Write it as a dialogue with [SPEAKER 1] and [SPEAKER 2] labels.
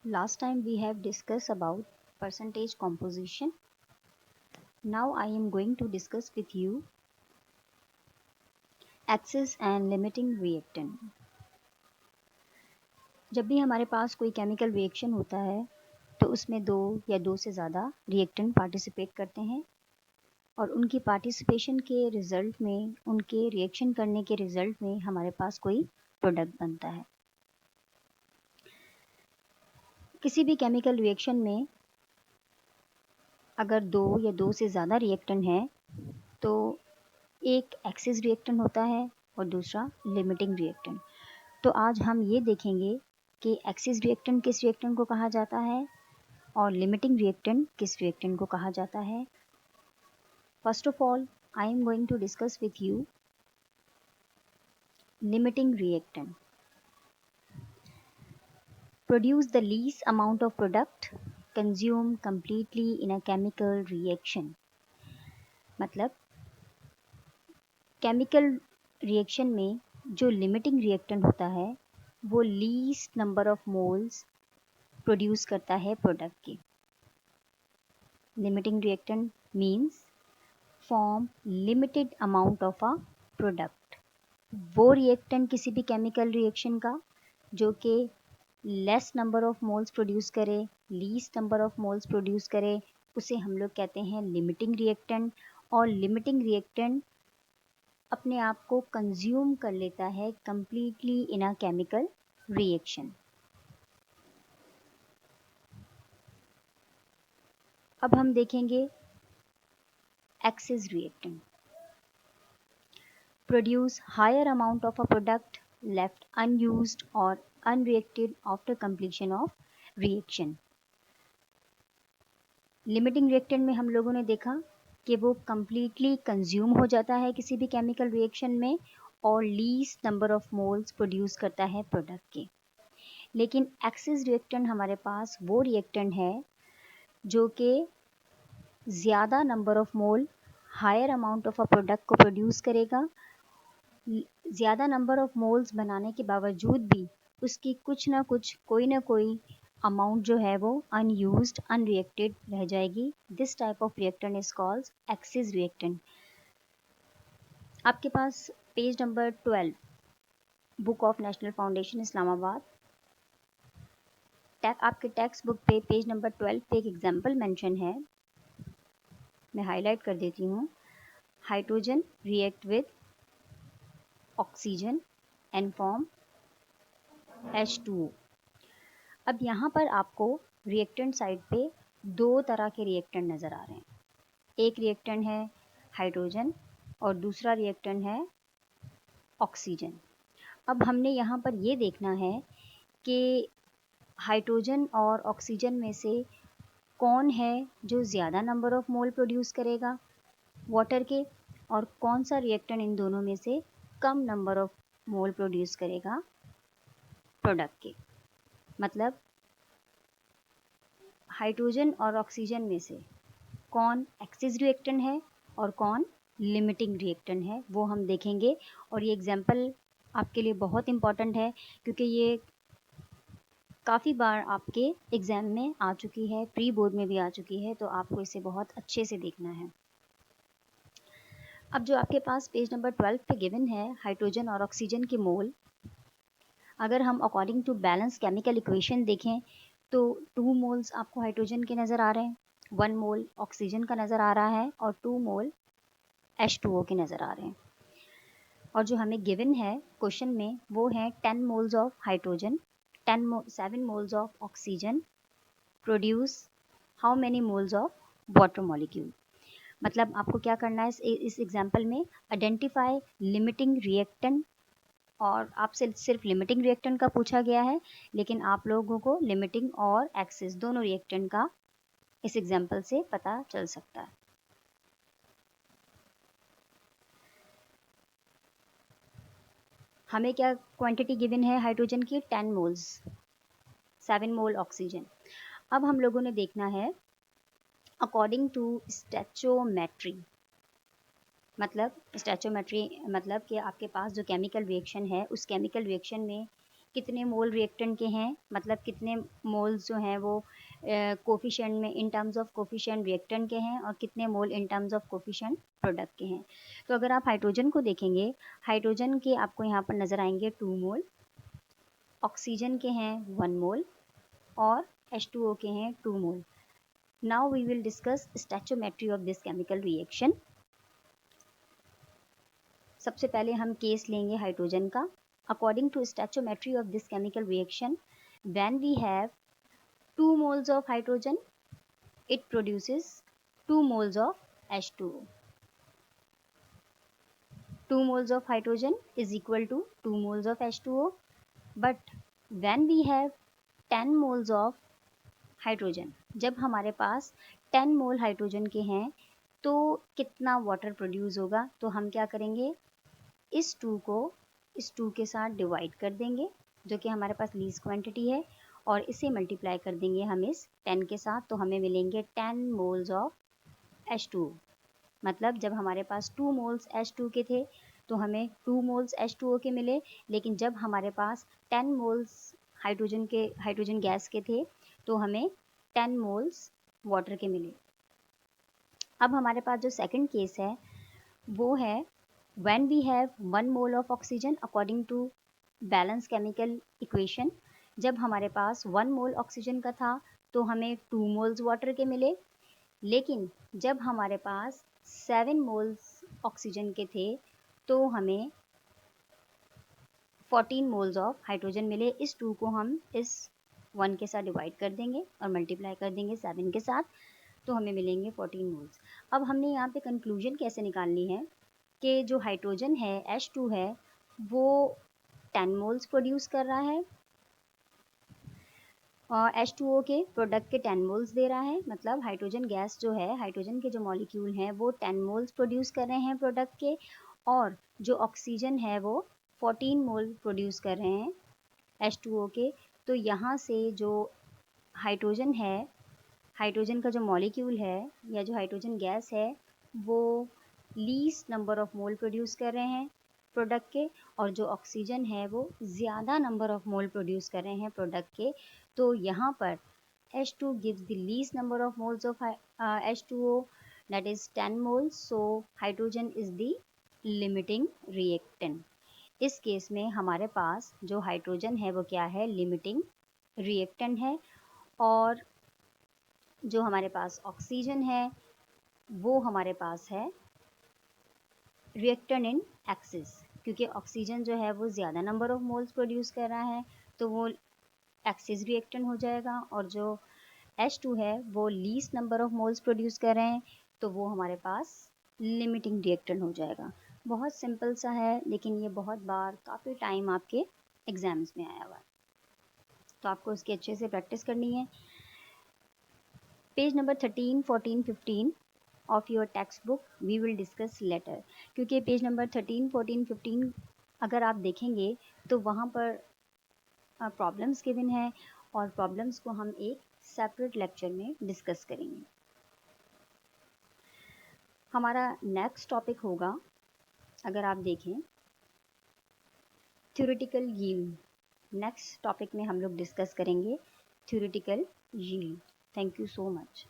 [SPEAKER 1] Last time we have discussed about percentage composition. Now I am going to discuss with you axis and limiting reactant. जब भी हमारे पास कोई chemical reaction होता है तो उसमें दो या दो से ज़्यादा रिएक्टेंट पार्टिसिपेट करते हैं और उनकी पार्टिसिपेशन के रिजल्ट में, उनके रिएक्शन करने के रिजल्ट में हमारे पास कोई प्रोडक्ट बनता है। किसी भी केमिकल रिएक्शन में अगर दो या दो से ज़्यादा रिएक्टेंट हैं तो एक एक्सिस रिएक्टेंट होता है और दूसरा लिमिटिंग रिएक्टेंट। तो आज हम ये देखेंगे कि एक्सिस रिएक्टेंट किस रिएक्टेंट को कहा जाता है और लिमिटिंग रिएक्टेंट किस रिएक्टेंट को कहा जाता है। First of all I am going to discuss with you limiting reactant. Produce the least amount of product consume completely in a chemical reaction. मतलब केमिकल रिएक्शन में जो लिमिटिंग रिएक्टेंट होता है वो least number of moles produce करता है product के। Limiting reactant means form limited amount of a product. वो रिएक्टेंट किसी भी केमिकल रिएक्शन का जो कि less number of moles produce करे, least number of moles produce करे, उसे हम लोग कहते हैं लिमिटिंग रिएक्टेंट। और लिमिटिंग रिएक्टेंट अपने आप को कंज्यूम कर लेता है completely in a chemical reaction. अब हम देखेंगे excess reactant. Produce higher amount of a product left unused और unreacted after completion of reaction. Limiting reactant में हम लोगों ने देखा कि वो कंप्लीटली कंज्यूम हो जाता है किसी भी केमिकल रिएक्शन में और least number of moles produce करता है प्रोडक्ट के। लेकिन एक्सिस रिएक्टेंट हमारे पास वो रिएक्टेंट है जो कि ज़्यादा number of mole higher amount of a product को प्रोड्यूस करेगा। ज़्यादा नंबर ऑफ मोल्स बनाने के बावजूद भी उसकी कुछ ना कुछ कोई ना कोई अमाउंट जो है वो अनयूज्ड अनरिएक्टेड रह जाएगी। This type of reactant is called excess reactant. आपके पास page number 12 book of national foundation Islamabad, आपके टेक्स्ट बुक पे पेज नंबर 12 पे एक एग्जाम्पल मेंशन है। मैं हाईलाइट कर देती हूँ। Hydrogen react with oxygen and form H2O। अब यहाँ पर आपको रिएक्टेंट साइड पे दो तरह के रिएक्टेंट नज़र आ रहे हैं। एक रिएक्टेंट है हाइड्रोजन और दूसरा रिएक्टेंट है ऑक्सीजन। अब हमने यहाँ पर ये देखना है कि हाइड्रोजन और ऑक्सीजन में से कौन है जो ज़्यादा नंबर ऑफ मोल प्रोड्यूस करेगा वाटर के और कौन सा रिएक्टेंट इन दोनों में से कम नंबर ऑफ मोल प्रोड्यूस करेगा प्रोडक्ट के। मतलब हाइड्रोजन और ऑक्सीजन में से कौन एक्सिस रिएक्टेंट है और कौन लिमिटिंग रिएक्टेंट है वो हम देखेंगे। और ये एग्जाम्पल आपके लिए बहुत इम्पॉर्टेंट है क्योंकि ये काफ़ी बार आपके एग्ज़ाम में आ चुकी है, प्री बोर्ड में भी आ चुकी है, तो आपको इसे बहुत अच्छे से देखना है। अब जो आपके पास पेज नंबर 12 पे गिवन है हाइड्रोजन और ऑक्सीजन के मोल, अगर हम according to balance chemical equation देखें तो 2 मोल्स आपको हाइड्रोजन के नज़र आ रहे हैं, 1 मोल ऑक्सीजन का नज़र आ रहा है और 2 मोल H2O के नज़र आ रहे हैं। और जो हमें गिवन है क्वेश्चन में वो है 10 moles of hydrogen, 7 moles of oxygen produce how many moles of water molecule. मतलब आपको क्या करना है इस एग्जाम्पल में, आइडेंटिफाई लिमिटिंग रिएक्टेंट। और आपसे सिर्फ लिमिटिंग रिएक्टेंट का पूछा गया है, लेकिन आप लोगों को लिमिटिंग और एक्सिस दोनों रिएक्टेंट का इस एग्जाम्पल से पता चल सकता है। हमें क्या क्वांटिटी गिवन है हाइड्रोजन की 10 मोल्स, 7 मोल ऑक्सीजन। अब हम लोगों ने देखना है अकॉर्डिंग टू स्टैचोमेट्री। मतलब स्टैचोमेट्री मतलब कि आपके पास जो केमिकल रिएक्शन है उस केमिकल रिएक्शन में कितने मोल रिएक्टेंट के हैं, मतलब कितने मोल्स जो हैं वो कोफिशिएंट में in terms of coefficient reactant के हैं और कितने mole in terms of coefficient product के हैं। तो अगर आप हाइड्रोजन को देखेंगे, हाइड्रोजन के आपको यहाँ पर नज़र आएंगे 2 मोल, ऑक्सीजन के हैं 1 मोल और H2O के हैं 2 mole. Now we will discuss stoichiometry of this chemical reaction. सबसे पहले हम केस लेंगे हाइड्रोजन का। According to stoichiometry of this chemical reaction, when we have 2 moles of hydrogen, it produces 2 moles of H2O. 2 moles of hydrogen is equal to 2 moles of H2O. But when we have 10 moles of hydrogen, जब हमारे पास 10 मोल hydrogen के हैं तो कितना water produce होगा? तो हम क्या करेंगे, इस 2 को इस 2 के साथ डिवाइड कर देंगे, जो कि हमारे पास लीस्ट क्वांटिटी है, और इसे मल्टीप्लाई कर देंगे हम इस 10 के साथ, तो हमें मिलेंगे 10 मोल्स ऑफ H2O। मतलब जब हमारे पास 2 मोल्स H2 के थे तो हमें 2 मोल्स H2O के मिले, लेकिन जब हमारे पास 10 मोल्स हाइड्रोजन गैस के थे तो हमें 10 मोल्स वाटर के मिले। अब हमारे पास जो सेकंड केस है वो है when we have 1 mole of oxygen according to balance chemical equation. जब हमारे पास 1 मोल ऑक्सीजन का था तो हमें 2 मोल्स वाटर के मिले, लेकिन जब हमारे पास 7 मोल्स ऑक्सीजन के थे तो हमें 14 मोल्स ऑफ हाइड्रोजन मिले। इस 2 को हम इस 1 के साथ डिवाइड कर देंगे और मल्टीप्लाई कर देंगे 7 के साथ, तो हमें मिलेंगे 14 मोल्स। अब हमने यहाँ पे कंक्लूजन कैसे निकालनी है कि जो हाइड्रोजन है H2 है वो 10 मोल्स प्रोड्यूस कर रहा है और H2O के प्रोडक्ट के 10 मोल्स दे रहा है। मतलब हाइड्रोजन गैस जो है, हाइड्रोजन के जो मॉलिक्यूल हैं वो 10 मोल्स प्रोड्यूस कर रहे हैं प्रोडक्ट के, और जो ऑक्सीजन है वो 14 मोल प्रोड्यूस कर रहे हैं H2O के। तो यहाँ से जो हाइड्रोजन है, हाइड्रोजन का जो मॉलिक्यूल है या जो हाइड्रोजन गैस है वो least number of mole produce कर रहे हैं प्रोडक्ट के, और जो ऑक्सीजन है वो ज़्यादा नंबर ऑफ मोल प्रोड्यूस कर रहे हैं प्रोडक्ट के। तो यहाँ पर H2 gives the least number of moles of H2O, that is 10 moles. So hydrogen is the limiting reactant. इस केस में हमारे पास जो हाइड्रोजन है वो क्या है, लिमिटिंग रिएक्टेंट है, और जो हमारे पास ऑक्सीजन है वो हमारे पास है रिएक्टेंट इन एक्सिस, क्योंकि ऑक्सीजन जो है वो ज़्यादा नंबर ऑफ मोल्स प्रोड्यूस कर रहा है तो वो एक्सिस रिएक्टेंट हो जाएगा, और जो H2 है वो least number of moles produce कर रहे हैं तो वो हमारे पास लिमिटिंग रिएक्टेंट हो जाएगा। बहुत सिंपल सा है, लेकिन ये बहुत बार काफ़ी टाइम आपके एग्जाम्स में आया हुआ है, तो आपको उसकी अच्छे से प्रैक्टिस करनी है। Page number 13, 14, 15 of your text book we will discuss later, क्योंकि पेज नंबर 13, 14, 15 अगर आप देखेंगे तो वहाँ पर प्रॉब्लम्स गिवन है, और प्रॉब्लम्स को हम एक सेपरेट लेक्चर में डिस्कस करेंगे। हमारा नेक्स्ट टॉपिक होगा, अगर आप देखें, थ्योरेटिकल यील्ड। नेक्स्ट टॉपिक में हम लोग डिस्कस करेंगे theoretical yield. Thank you so much.